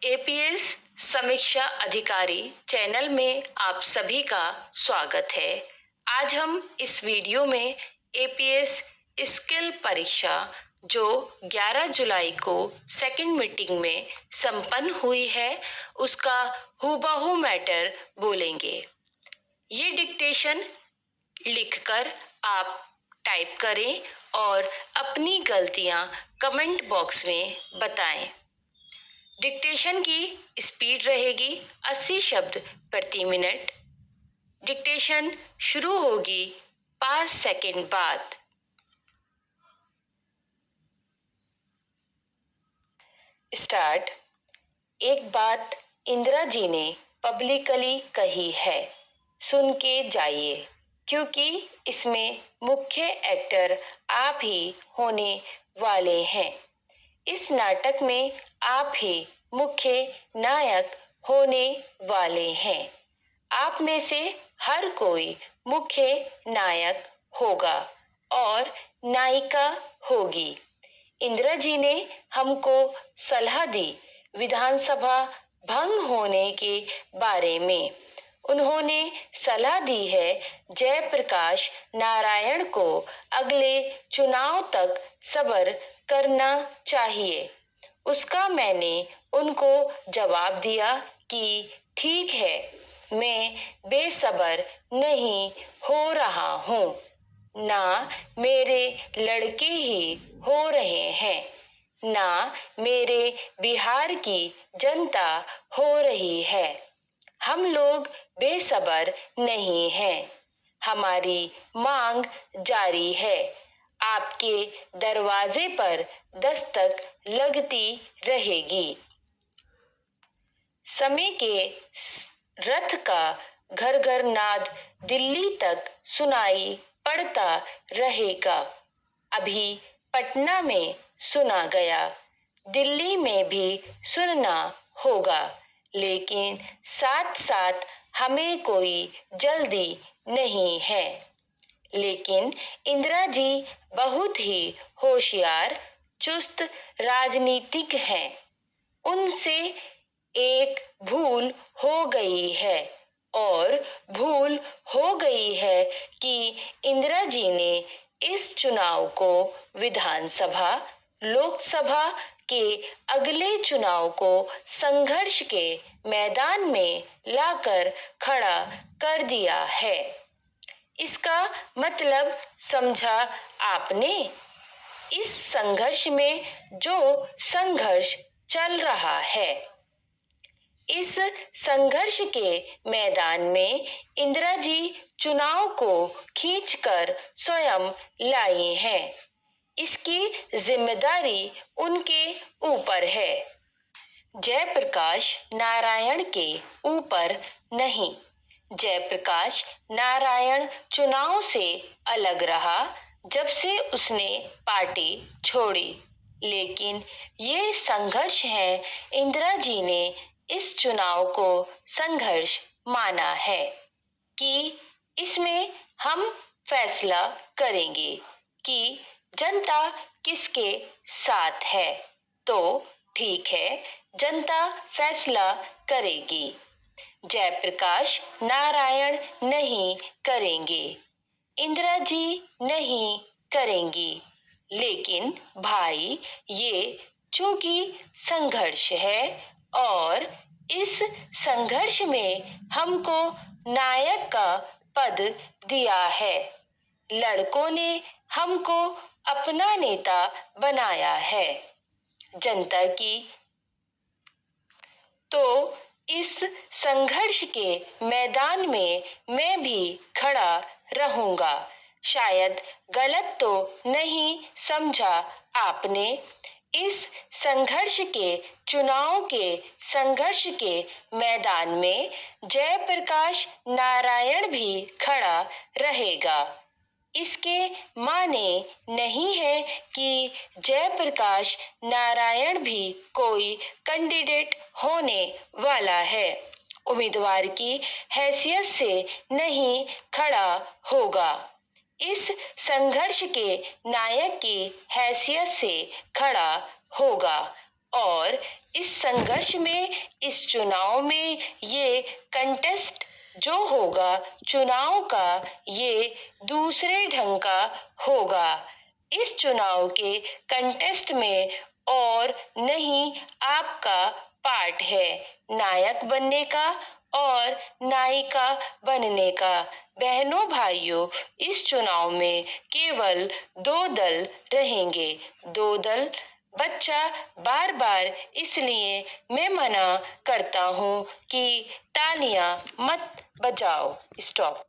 APS समीक्षा अधिकारी channel में आप सभी का स्वागत है। आज हम इस वीडियो में एपीएस स्किल परीक्षा जो 11 जुलाई को सेकंड मीटिंग में संपन्न हुई है उसका हूबहू मैटर बोलेंगे। ये डिक्टेशन लिखकर आप टाइप करें और अपनी गलतियां कमेंट बॉक्स में बताएं। डिक्टेशन की स्पीड रहेगी 80 शब्द प्रति मिनट। डिक्टेशन शुरू होगी 5 सेकंड बाद। स्टार्ट। एक बात इंदिरा जी ने पब्लिकली कही है, सुन के जाइए, क्योंकि इसमें मुख्य एक्टर आप ही होने वाले हैं। इस नाटक में आप ही मुख्य नायक होने वाले हैं। आप में से हर कोई मुख्य नायक होगा और नायिका होगी। इंदिरा जी ने हमको सलाह दी विधानसभा भंग होने के बारे में। उन्होंने सलाह दी है जयप्रकाश नारायण को अगले चुनाव तक सब्र करना चाहिए। उसका मैंने उनको जवाब दिया कि ठीक है, मैं बेसब्र नहीं हो रहा हूँ, ना मेरे लड़के ही हो रहे हैं, ना मेरे बिहार की जनता हो रही है। हम लोग बेसब्र नहीं हैं। हमारी मांग जारी है। आपके दरवाजे पर दस्तक लगती रहेगी। समय के रथ का घर घर नाद दिल्ली तक सुनाई पड़ता रहेगा। अभी पटना में सुना गया, दिल्ली में भी सुनना होगा, लेकिन साथ साथ हमें कोई जल्दी नहीं है। लेकिन इंदिरा जी बहुत ही होशियार, चुस्त राजनीतिक हैं। उनसे एक भूल हो गई है और भूल हो गई है कि इंदिरा जी ने इस चुनाव को विधानसभा, लोकसभा के अगले चुनाव को संघर्ष के मैदान में लाकर खड़ा कर दिया है। इसका मतलब समझा आपने? इस संघर्ष में जो संघर्ष चल रहा है, इस संघर्ष के मैदान में इंदिरा जी चुनाव को खींचकर स्वयं लाई हैं। इसकी जिम्मेदारी उनके ऊपर है, जयप्रकाश नारायण के ऊपर नहीं। जयप्रकाश नारायण चुनाव से अलग रहा जब से उसने पार्टी छोड़ी, लेकिन ये संघर्ष है। इंदिरा जी ने इस चुनाव को संघर्ष माना है कि इसमें हम फैसला करेंगे कि जनता किसके साथ है। तो ठीक है, जनता फैसला करेगी। जयप्रकाश नारायण नहीं करेंगे, इंदिरा जी नहीं करेंगी। लेकिन भाई, ये चूंकि संघर्ष है और इस संघर्ष में हमको नायक का पद दिया है। लड़कों ने हमको अपना नेता बनाया है जनता की। तो इस संघर्ष के मैदान में मैं भी खड़ा रहूंगा। शायद गलत तो नहीं समझा आपने। इस संघर्ष के चुनाव के संघर्ष के मैदान में जयप्रकाश नारायण भी खड़ा रहेगा। इसके माने नहीं है कि जयप्रकाश नारायण भी कोई कैंडिडेट होने वाला है। उम्मीदवार की हैसियत से नहीं खड़ा होगा। इस संघर्ष के नायक की हैसियत से खड़ा होगा और इस संघर्ष में, इस चुनाव में ये कंटेस्ट जो होगा, चुनाव का ये दूसरे ढंग का होगा। इस चुनाव के कंटेस्ट में और नहीं आपका पार्ट है नायक बनने का और नायिका बनने का। बहनों भाइयों, इस चुनाव में केवल दो दल रहेंगे, दो दल। बच्चा बार बार इसलिए मैं मना करता हूँ कि तालियां मत बजाओ। स्टॉप।